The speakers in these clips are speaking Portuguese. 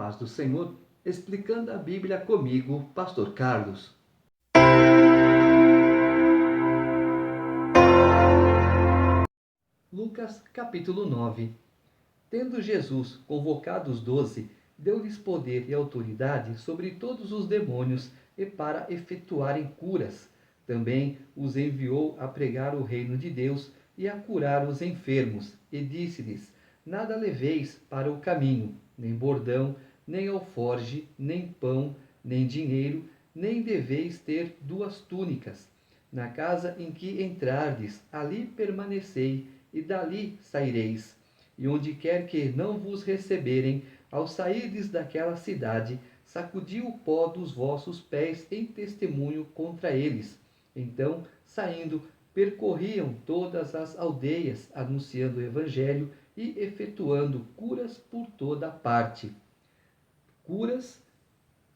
paz do Senhor, explicando a Bíblia comigo, Pastor Carlos. Lucas capítulo 9. Tendo Jesus convocado os 12, deu-lhes poder e autoridade sobre todos os demônios e para efetuarem curas. Também os enviou a pregar o reino de Deus e a curar os enfermos. E disse-lhes: Nada leveis para o caminho, nem bordão, nem alforge, nem pão, nem dinheiro, nem deveis ter 2 túnicas. Na casa em que entrardes, ali permanecei, e dali saireis. E onde quer que não vos receberem, ao sairdes daquela cidade, sacudi o pó dos vossos pés em testemunho contra eles. Então, saindo, percorriam todas as aldeias, anunciando o evangelho e efetuando curas por toda parte. Curas,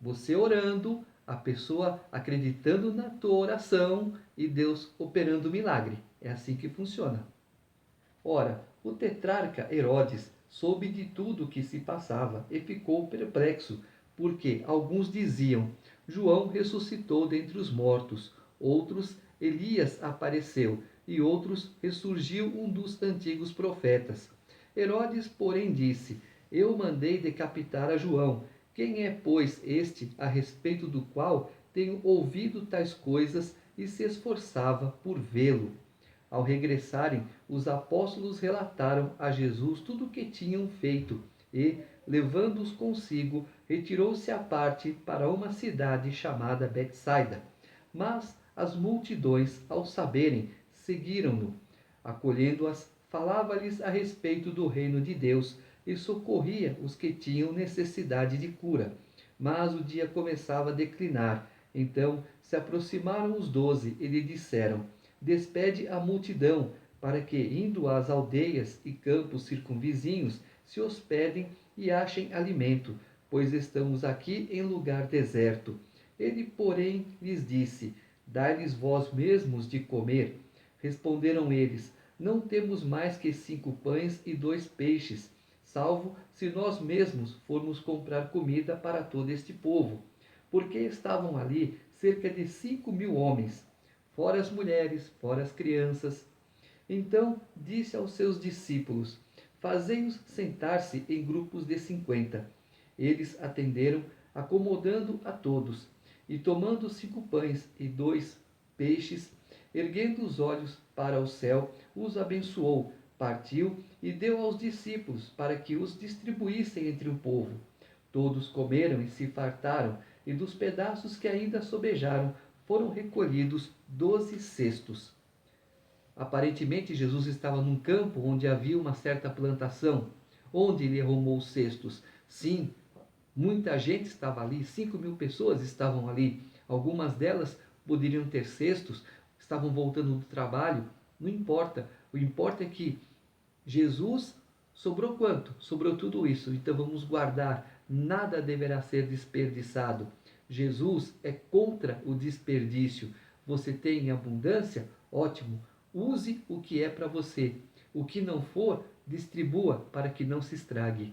você orando, a pessoa acreditando na tua oração e Deus operando o milagre. É assim que funciona. Ora, o tetrarca Herodes soube de tudo o que se passava e ficou perplexo, porque alguns diziam: João ressuscitou dentre os mortos, outros Elias apareceu, e outros ressurgiu um dos antigos profetas. Herodes, porém, disse: Eu mandei decapitar a João. Quem é, pois, este a respeito do qual tenho ouvido tais coisas e se esforçava por vê-lo? Ao regressarem, os apóstolos relataram a Jesus tudo o que tinham feito e, levando-os consigo, retirou-se à parte para uma cidade chamada Betsaida. Mas as multidões, ao saberem, seguiram-no. Acolhendo-as, falava-lhes a respeito do reino de Deus e socorria os que tinham necessidade de cura. Mas o dia começava a declinar. Então se aproximaram os 12 e lhe disseram: Despede a multidão, para que, indo às aldeias e campos circunvizinhos, se hospedem e achem alimento, pois estamos aqui em lugar deserto. Ele, porém, lhes disse: Dai-lhes vós mesmos de comer. Responderam eles: Não temos mais que 5 pães e 2 peixes, salvo se nós mesmos formos comprar comida para todo este povo. Porque estavam ali cerca de 5.000 homens, fora as mulheres, fora as crianças. Então disse aos seus discípulos: Fazei-os sentar-se em grupos de 50. Eles atenderam, acomodando a todos. E tomando 5 pães e 2 peixes, erguendo os olhos para o céu, os abençoou, partiu e deu aos discípulos para que os distribuíssem entre o povo. Todos comeram e se fartaram, e dos pedaços que ainda sobejaram, foram recolhidos 12 cestos. Aparentemente, Jesus estava num campo onde havia uma certa plantação, onde ele arrumou os cestos. Sim, muita gente estava ali, 5.000 pessoas estavam ali. Algumas delas poderiam ter cestos, estavam voltando do trabalho, não importa. O importa é que Jesus sobrou quanto? Sobrou tudo isso. Então vamos guardar. Nada deverá ser desperdiçado. Jesus é contra o desperdício. Você tem em abundância? Ótimo. Use o que é para você. O que não for, distribua para que não se estrague.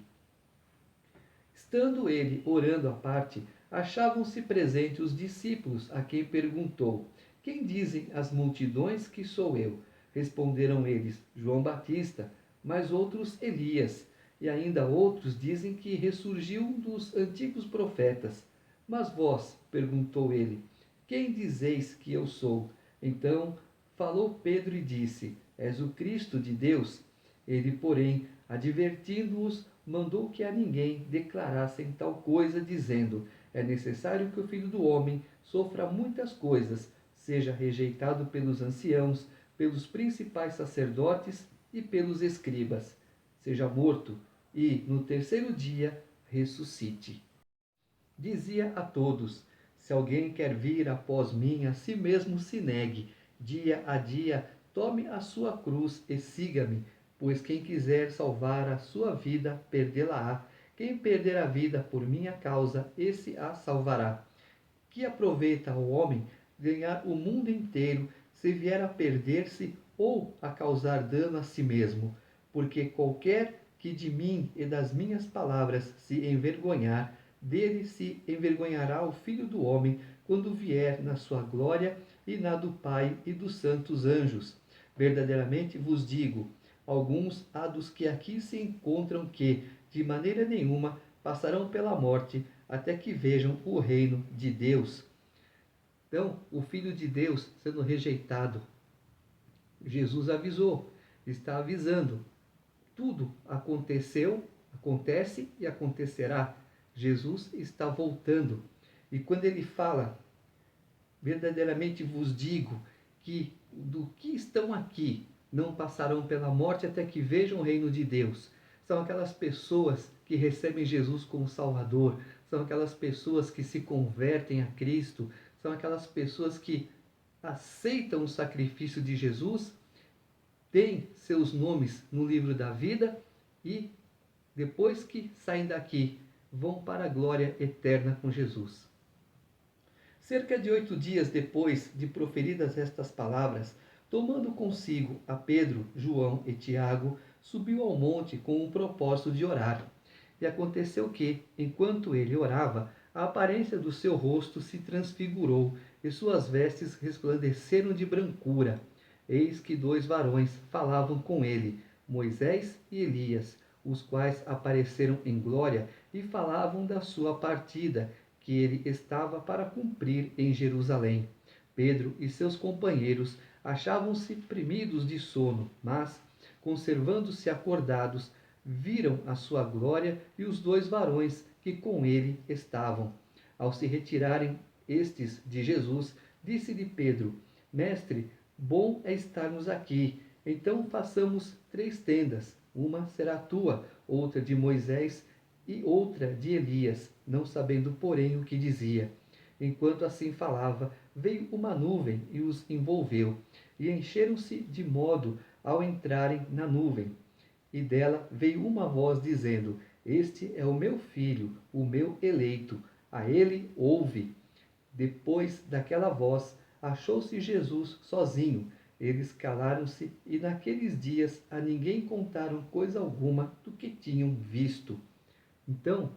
Estando ele orando à parte, achavam-se presentes os discípulos, a quem perguntou: Quem dizem as multidões que sou eu? Responderam eles: João Batista, mas outros Elias, e ainda outros dizem que ressurgiu um dos antigos profetas. Mas vós, perguntou ele, quem dizeis que eu sou? Então falou Pedro e disse: És o Cristo de Deus? Ele, porém, advertindo-os, mandou que a ninguém declarassem tal coisa, dizendo: É necessário que o Filho do Homem sofra muitas coisas, seja rejeitado pelos anciãos, pelos principais sacerdotes e pelos escribas, seja morto e, no terceiro dia, ressuscite. Dizia a todos: Se alguém quer vir após mim, a si mesmo se negue, dia a dia, tome a sua cruz e siga-me. Pois quem quiser salvar a sua vida, perdê-la-á. Quem perder a vida por minha causa, esse a salvará. Que aproveita ao homem ganhar o mundo inteiro, se vier a perder-se ou a causar dano a si mesmo? Porque qualquer que de mim e das minhas palavras se envergonhar, dele se envergonhará o Filho do Homem, quando vier na sua glória e na do Pai e dos santos anjos. Verdadeiramente vos digo, alguns há dos que aqui se encontram que, de maneira nenhuma, passarão pela morte, até que vejam o reino de Deus. Então, o Filho de Deus sendo rejeitado, Jesus avisou, está avisando. Tudo aconteceu, acontece e acontecerá. Jesus está voltando. E quando ele fala, verdadeiramente vos digo, que do que estão aqui não passarão pela morte até que vejam o reino de Deus. São aquelas pessoas que recebem Jesus como Salvador, são aquelas pessoas que se convertem a Cristo, são aquelas pessoas que aceitam o sacrifício de Jesus, têm seus nomes no livro da vida e, depois que saem daqui, vão para a glória eterna com Jesus. Cerca de 8 dias depois de proferidas estas palavras, tomando consigo a Pedro, João e Tiago, subiu ao monte com o propósito de orar. E aconteceu que, enquanto ele orava, a aparência do seu rosto se transfigurou e suas vestes resplandeceram de brancura. Eis que 2 varões falavam com ele, Moisés e Elias, os quais apareceram em glória e falavam da sua partida, que ele estava para cumprir em Jerusalém. Pedro e seus companheiros achavam-se premidos de sono, mas, conservando-se acordados, viram a sua glória e os 2 varões que com ele estavam. Ao se retirarem estes de Jesus, disse-lhe Pedro: Mestre, bom é estarmos aqui. Então façamos 3 tendas. Uma será tua, outra de Moisés e outra de Elias, não sabendo, porém, o que dizia. Enquanto assim falava, veio uma nuvem e os envolveu, e encheram-se de modo ao entrarem na nuvem. E dela veio uma voz dizendo: Este é o meu filho, o meu eleito, a ele ouve. Depois daquela voz, achou-se Jesus sozinho. Eles calaram-se e naqueles dias a ninguém contaram coisa alguma do que tinham visto. Então,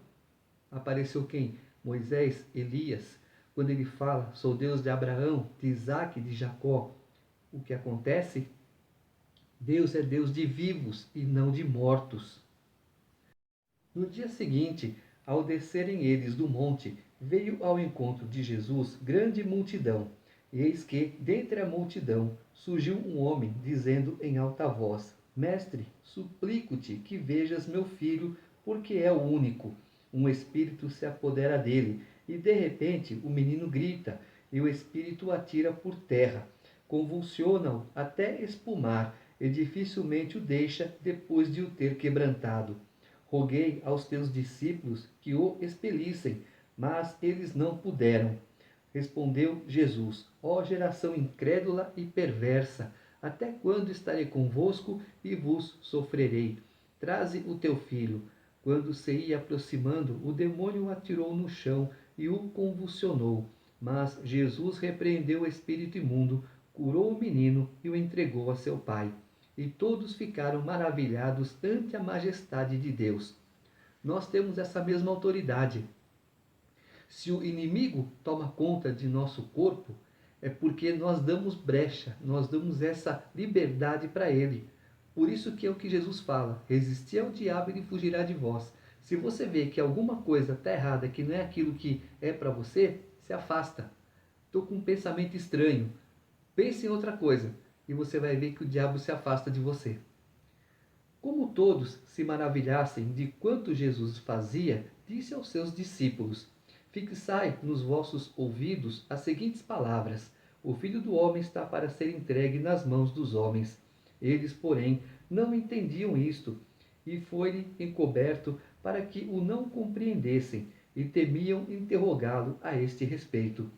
apareceu quem? Moisés, Elias, quando ele fala, sou Deus de Abraão, de Isaac e de Jacó. O que acontece? Deus é Deus de vivos e não de mortos. No dia seguinte, ao descerem eles do monte, veio ao encontro de Jesus grande multidão. Eis que, dentre a multidão, surgiu um homem, dizendo em alta voz: Mestre, suplico-te que vejas meu filho, porque é o único. Um espírito se apodera dele, e de repente o menino grita, e o espírito o atira por terra. Convulsiona-o até espumar, e dificilmente o deixa depois de o ter quebrantado. Roguei aos teus discípulos que o expelissem, mas eles não puderam. Respondeu Jesus: Ó geração incrédula e perversa, até quando estarei convosco e vos sofrerei? Traze o teu filho. Quando se ia aproximando, o demônio o atirou no chão e o convulsionou. Mas Jesus repreendeu o espírito imundo, curou o menino e o entregou a seu pai. E todos ficaram maravilhados ante a majestade de Deus. Nós temos essa mesma autoridade. Se o inimigo toma conta de nosso corpo, é porque nós damos brecha, nós damos essa liberdade para ele. Por isso que é o que Jesus fala: resistir ao diabo e ele fugirá de vós. Se você vê que alguma coisa está errada, que não é aquilo que é para você, se afasta. Estou com um pensamento estranho. Pense em outra coisa e você vai ver que o diabo se afasta de você. Como todos se maravilhassem de quanto Jesus fazia, disse aos seus discípulos: Fixai nos vossos ouvidos as seguintes palavras: O Filho do Homem está para ser entregue nas mãos dos homens. Eles, porém, não entendiam isto, e foi-lhe encoberto para que o não compreendessem, e temiam interrogá-lo a este respeito.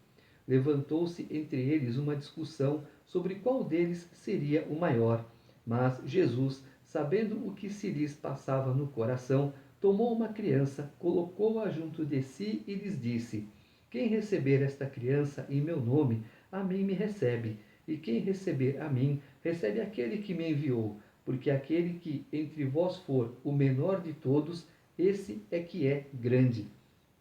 Levantou-se entre eles uma discussão sobre qual deles seria o maior. Mas Jesus, sabendo o que se lhes passava no coração, tomou uma criança, colocou-a junto de si e lhes disse: Quem receber esta criança em meu nome, a mim me recebe, e quem receber a mim, recebe aquele que me enviou. porque aquele que entre vós for o menor de todos, esse é que é grande.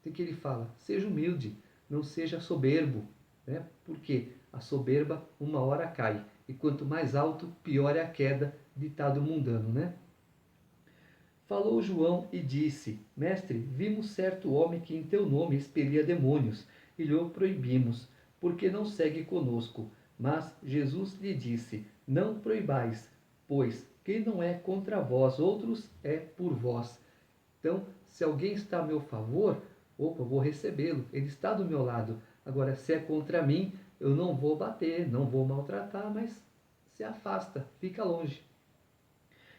O que ele fala? Seja humilde, não seja soberbo, né? Porque a soberba uma hora cai, e quanto mais alto, pior é a queda, ditado mundano, né? Falou João e disse: Mestre, vimos certo homem que em teu nome expelia demônios, e lhe o proibimos, porque não segue conosco. Mas Jesus lhe disse: Não proibais, pois quem não é contra vós outros é por vós. Então, se alguém está a meu favor, opa, eu vou recebê-lo, ele está do meu lado. Agora, se é contra mim, eu não vou bater, não vou maltratar, mas se afasta, fica longe.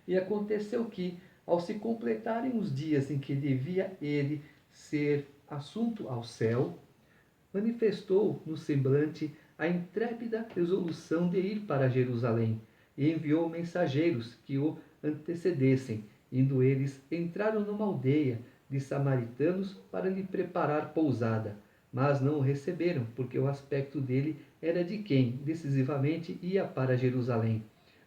E aconteceu que, ao se completarem os dias em que devia ele ser assunto ao céu, manifestou no semblante a intrépida resolução de ir para Jerusalém e enviou mensageiros que o antecedessem. Indo eles, entraram numa aldeia de samaritanos para lhe preparar pousada, mas não o receberam, porque o aspecto dele era de quem decisivamente ia para Jerusalém.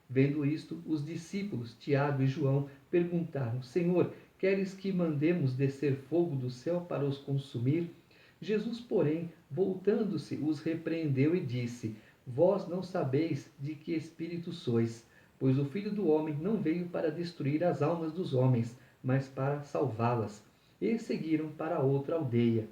Vendo isto, os discípulos Tiago e João perguntaram: Senhor, queres que mandemos descer fogo do céu para os consumir? Jesus, porém, voltando-se, os repreendeu e disse: Vós não sabeis de que espírito sois, pois o Filho do Homem não veio para destruir as almas dos homens, mas para salvá-las. E seguiram para outra aldeia.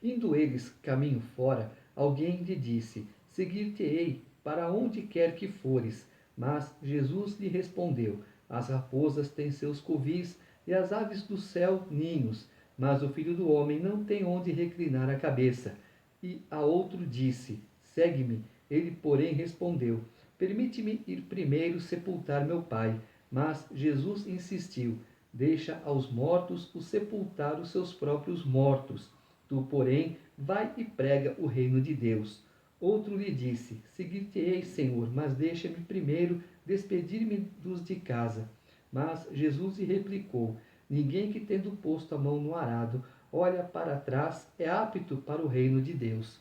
Indo eles caminho fora, alguém lhe disse: Seguir-te-ei para onde quer que fores. Mas Jesus lhe respondeu: As raposas têm seus covis e as aves do céu ninhos, mas o Filho do Homem não tem onde reclinar a cabeça. E a outro disse: Segue-me. Ele, porém, respondeu: Permite-me ir primeiro sepultar meu pai. Mas Jesus insistiu: Deixa aos mortos o sepultar os seus próprios mortos. Tu, porém, vai e prega o reino de Deus. Outro lhe disse: Seguir-te-ei, Senhor, mas deixa-me primeiro despedir-me dos de casa. Mas Jesus lhe replicou: Ninguém que, tendo posto a mão no arado, olha para trás, é apto para o reino de Deus.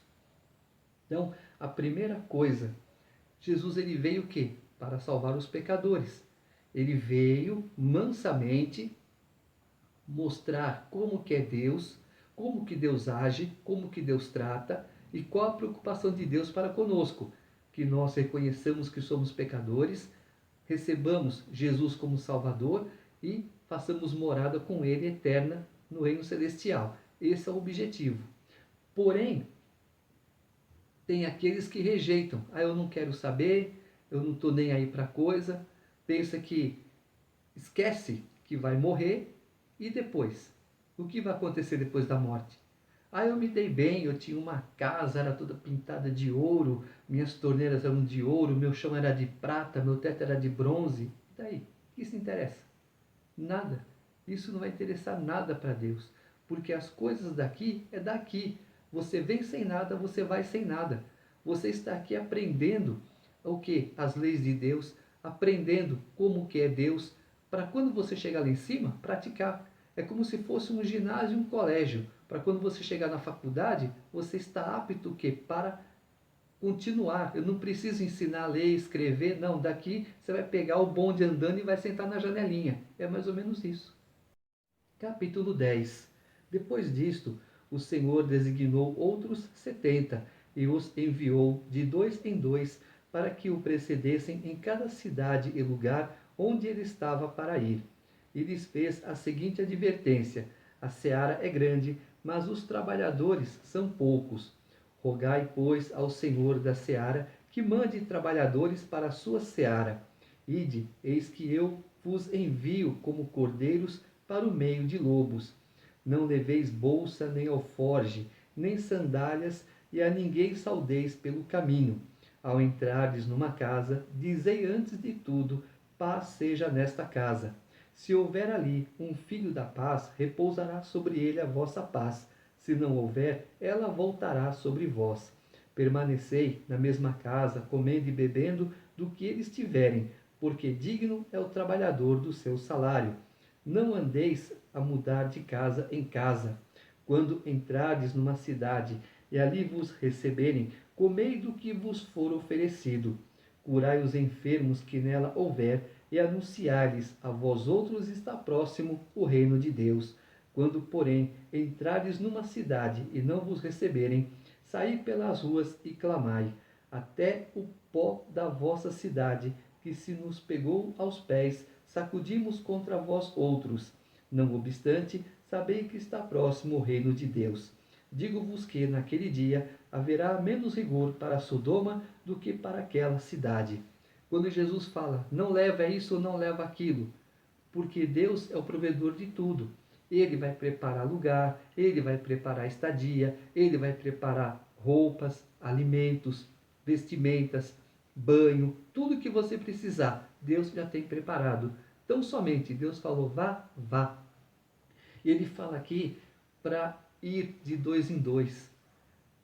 Então, a primeira coisa, Jesus ele veio o quê? Para salvar os pecadores. Ele veio mansamente mostrar como que é Deus, como que Deus age, como que Deus trata e qual a preocupação de Deus para conosco. Que nós reconheçamos que somos pecadores, recebamos Jesus como Salvador e façamos morada com Ele eterna no reino celestial. Esse é o objetivo. Porém, tem aqueles que rejeitam. Ah, eu não quero saber, eu não estou nem aí para coisa. Pensa que esquece que vai morrer e depois? O que vai acontecer depois da morte? Ah, eu me dei bem, eu tinha uma casa, era toda pintada de ouro, minhas torneiras eram de ouro, meu chão era de prata, meu teto era de bronze. E daí? O que isso interessa? Nada. Isso não vai interessar nada para Deus, porque as coisas daqui é daqui. Você vem sem nada, você vai sem nada. Você está aqui aprendendo o que? As leis de Deus, aprendendo como que é Deus, para quando você chegar lá em cima, praticar. É como se fosse um ginásio, um colégio. Para quando você chegar na faculdade, você está apto o quê? Para continuar. Eu não preciso ensinar a ler, escrever, não. Daqui você vai pegar o bonde andando e vai sentar na janelinha. É mais ou menos isso. Capítulo 10. Depois disto, o Senhor designou outros 70 e os enviou de dois em dois para que o precedessem em cada cidade e lugar onde ele estava para ir. E lhes fez a seguinte advertência: A seara é grande, mas os trabalhadores são poucos. Rogai, pois, ao Senhor da seara que mande trabalhadores para a sua seara. Ide, eis que eu vos envio como cordeiros para o meio de lobos. Não leveis bolsa, nem alforge, nem sandálias, e a ninguém saudeis pelo caminho. Ao entrardes numa casa, dizei antes de tudo: paz seja nesta casa. Se houver ali um filho da paz, repousará sobre ele a vossa paz. Se não houver, ela voltará sobre vós. Permanecei na mesma casa, comendo e bebendo do que eles tiverem, porque digno é o trabalhador do seu salário. Não andeis a mudar de casa em casa. Quando entrardes numa cidade e ali vos receberem, comei do que vos for oferecido. curai os enfermos que nela houver, e anunciai-lhes: a vós outros está próximo o reino de Deus. Quando, porém, entrardes numa cidade e não vos receberem, saí pelas ruas e clamai, até o pó da vossa cidade, que se nos pegou aos pés, sacudimos contra vós outros. Não obstante, sabei que está próximo o reino de Deus. Digo-vos que, naquele dia, haverá menos rigor para Sodoma do que para aquela cidade. Quando Jesus fala, não leva isso ou não leva aquilo, porque Deus é o provedor de tudo. Ele vai preparar lugar, ele vai preparar estadia, ele vai preparar roupas, alimentos, vestimentas, banho, tudo que você precisar, Deus já tem preparado. Então somente Deus falou, vá, vá. E ele fala aqui para ir de dois em dois.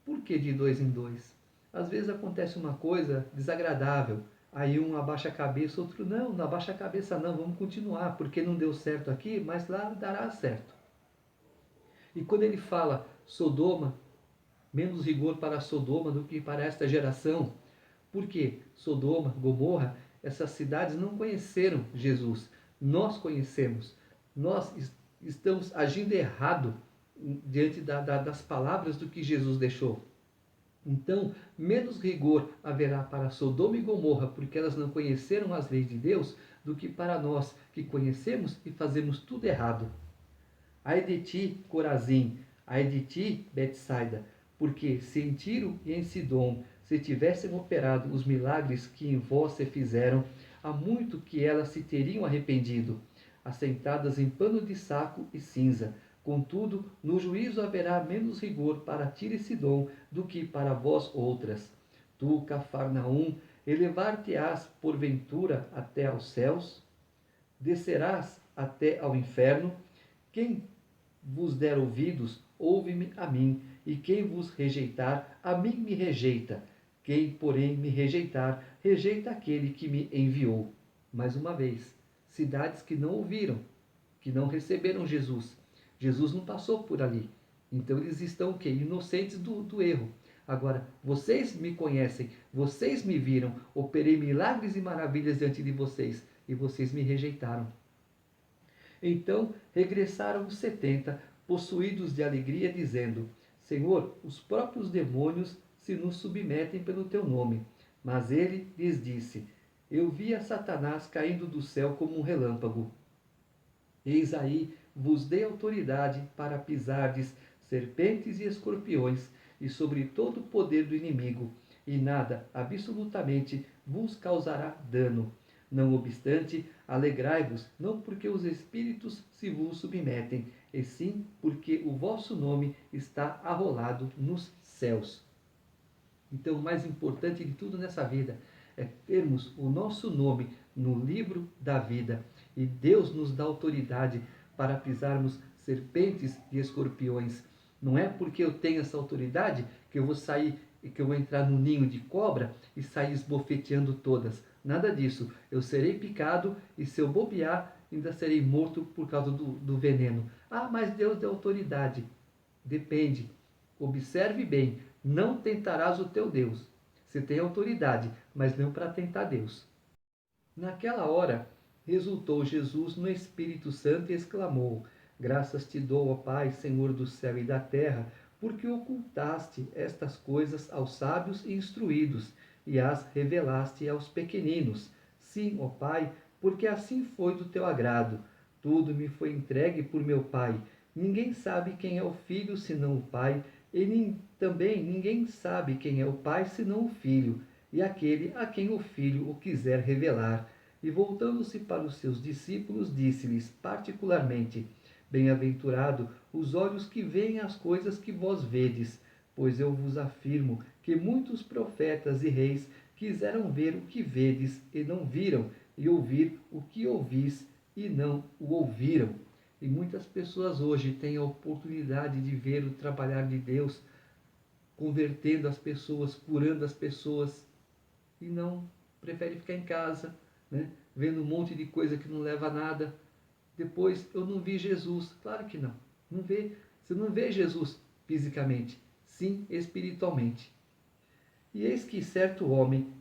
Por que de dois em dois? Às vezes acontece uma coisa desagradável, aí um abaixa a cabeça, outro não abaixa a cabeça não, vamos continuar, porque não deu certo aqui, mas lá dará certo. E quando ele fala Sodoma, menos rigor para Sodoma do que para esta geração, porque Sodoma, Gomorra, essas cidades não conheceram Jesus, nós conhecemos, nós estamos agindo errado diante das palavras do que Jesus deixou. Então, menos rigor haverá para Sodoma e Gomorra, porque elas não conheceram as leis de Deus, do que para nós, que conhecemos e fazemos tudo errado. Ai de ti, Corazim, ai de ti, Betsaida, porque se em Tiro e em Sidom se tivessem operado os milagres que em vós se fizeram, há muito que elas se teriam arrependido, assentadas em pano de saco e cinza. Contudo, no juízo haverá menos rigor para Tiro e Sidom do que para vós outras. Tu, Cafarnaum, elevar-te-ás porventura até aos céus? Descerás até ao inferno? Quem vos der ouvidos, ouve-me a mim, e quem vos rejeitar, a mim me rejeita. Quem, porém, me rejeitar, rejeita aquele que me enviou. Mais uma vez, cidades que não ouviram, que não receberam Jesus. Jesus não passou por ali. Então eles estão o quê? Inocentes do erro. Agora, vocês me conhecem, vocês me viram, operei milagres e maravilhas diante de vocês, e vocês me rejeitaram. Então regressaram os 70, possuídos de alegria, dizendo: Senhor, os próprios demônios se nos submetem pelo teu nome. Mas ele lhes disse: Eu vi a Satanás caindo do céu como um relâmpago. Eis aí vos dei autoridade para pisardes serpentes e escorpiões, e sobre todo o poder do inimigo, e nada, absolutamente, vos causará dano. Não obstante, alegrai-vos, não porque os espíritos se vos submetem, e sim porque o vosso nome está arrolado nos céus. Então, o mais importante de tudo nessa vida é termos o nosso nome no livro da vida. E Deus nos dá autoridade para pisarmos serpentes e escorpiões. Não é porque eu tenho essa autoridade que eu vou sair, que eu vou entrar no ninho de cobra e sair esbofeteando todas. Nada disso. Eu serei picado e se eu bobear, ainda serei morto por causa do veneno. Ah, mas Deus deu autoridade. Depende. Observe bem. Não tentarás o teu Deus. Você tem autoridade, mas não para tentar Deus. Naquela hora, resultou Jesus no Espírito Santo e exclamou: Graças te dou, ó Pai, Senhor do céu e da terra, porque ocultaste estas coisas aos sábios e instruídos, e as revelaste aos pequeninos. Sim, ó Pai, porque assim foi do teu agrado. Tudo me foi entregue por meu Pai. Ninguém sabe quem é o Filho senão o Pai, e também ninguém sabe quem é o Pai senão o Filho, e aquele a quem o Filho o quiser revelar. E voltando-se para os seus discípulos, disse-lhes particularmente: Bem-aventurado os olhos que veem as coisas que vós vedes, pois eu vos afirmo que muitos profetas e reis quiseram ver o que vedes e não viram, e ouvir o que ouvis e não o ouviram. E muitas pessoas hoje têm a oportunidade de ver o trabalhar de Deus, convertendo as pessoas, curando as pessoas, e não prefere ficar em casa, né? Vendo um monte de coisa que não leva a nada. Depois, eu não vi Jesus. Claro que não. Não vê. Você não vê Jesus fisicamente, sim espiritualmente. E eis que certo homem,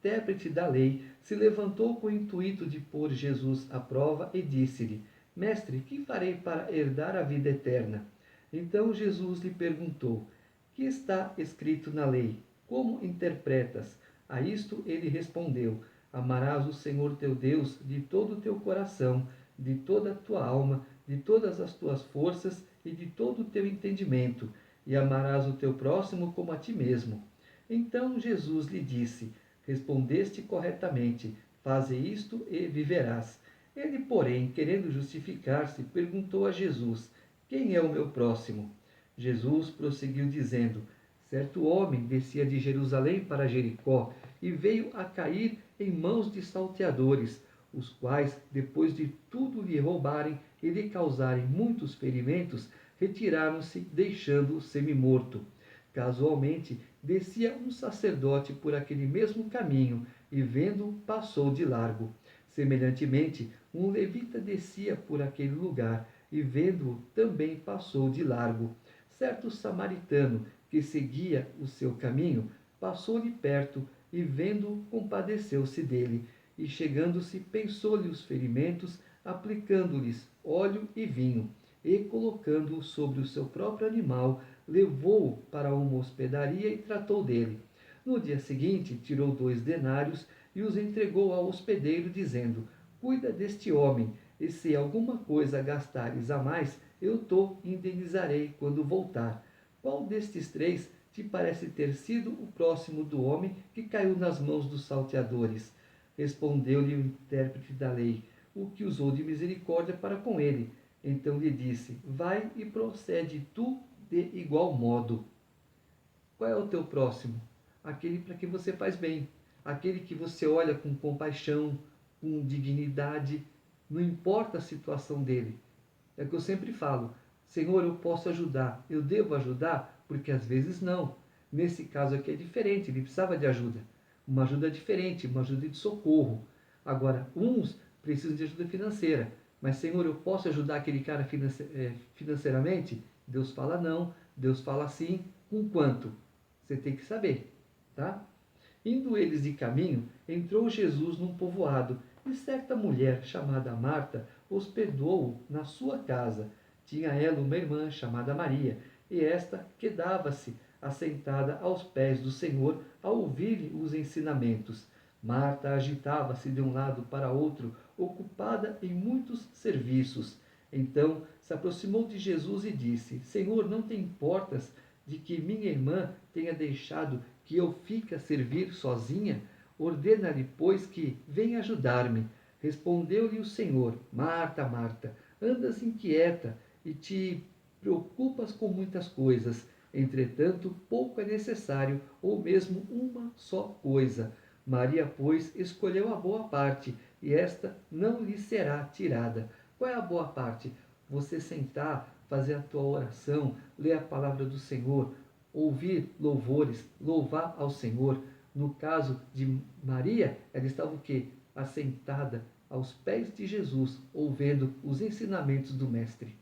intérprete da lei, se levantou com o intuito de pôr Jesus à prova e disse-lhe: Mestre, que farei para herdar a vida eterna? Então Jesus lhe perguntou: Que está escrito na lei? Como interpretas? A isto ele respondeu: Amarás o Senhor teu Deus de todo o teu coração, de toda a tua alma, de todas as tuas forças e de todo o teu entendimento, e amarás o teu próximo como a ti mesmo. Então Jesus lhe disse: Respondeste corretamente, faze isto e viverás. Ele, porém, querendo justificar-se, perguntou a Jesus: Quem é o meu próximo? Jesus prosseguiu dizendo: Certo homem descia de Jerusalém para Jericó e veio a cair em mãos de salteadores, os quais, depois de tudo lhe roubarem e lhe causarem muitos ferimentos, retiraram-se, deixando-o semi-morto. Casualmente, descia um sacerdote por aquele mesmo caminho e, vendo-o, passou de largo. Semelhantemente, um levita descia por aquele lugar e, vendo-o, também passou de largo. Certo samaritano, que seguia o seu caminho, passou-lhe perto e, vendo-o, compadeceu-se dele, e, chegando-se, pensou-lhe os ferimentos, aplicando-lhes óleo e vinho, e, colocando-o sobre o seu próprio animal, levou-o para uma hospedaria e tratou dele. No dia seguinte, tirou 2 denários e os entregou ao hospedeiro, dizendo: Cuida deste homem, e se alguma coisa gastares a mais, eu te indenizarei quando voltar. Qual destes 3 te parece ter sido o próximo do homem que caiu nas mãos dos salteadores? Respondeu-lhe o intérprete da lei: O que usou de misericórdia para com ele. Então lhe disse: Vai e procede tu de igual modo. Qual é o teu próximo? Aquele para quem você faz bem, aquele que você olha com compaixão, com dignidade, não importa a situação dele. É o que eu sempre falo: Senhor, eu posso ajudar, eu devo ajudar? Porque às vezes não. Nesse caso aqui é diferente, ele precisava de ajuda. Uma ajuda diferente, uma ajuda de socorro. Agora, uns precisam de ajuda financeira. Mas, Senhor, eu posso ajudar aquele cara financeiramente? Deus fala não, Deus fala sim. Com quanto? Você tem que saber, tá? Indo eles de caminho, entrou Jesus num povoado, e certa mulher, chamada Marta, hospedou-o na sua casa. Tinha ela uma irmã, chamada Maria, e esta quedava-se assentada aos pés do Senhor, a ouvir-lhe os ensinamentos. Marta agitava-se de um lado para outro, ocupada em muitos serviços. Então se aproximou de Jesus e disse: Senhor, não te importas de que minha irmã tenha deixado que eu fique a servir sozinha? Ordena-lhe, pois, que venha ajudar-me. Respondeu-lhe o Senhor: Marta, Marta, andas inquieta e te preocupas com muitas coisas. Entretanto, pouco é necessário, ou mesmo uma só coisa. Maria, pois, escolheu a boa parte, e esta não lhe será tirada. Qual é a boa parte? Você sentar, fazer a tua oração, ler a palavra do Senhor, ouvir louvores, louvar ao Senhor. No caso de Maria, ela estava o quê? Assentada aos pés de Jesus, ouvindo os ensinamentos do Mestre.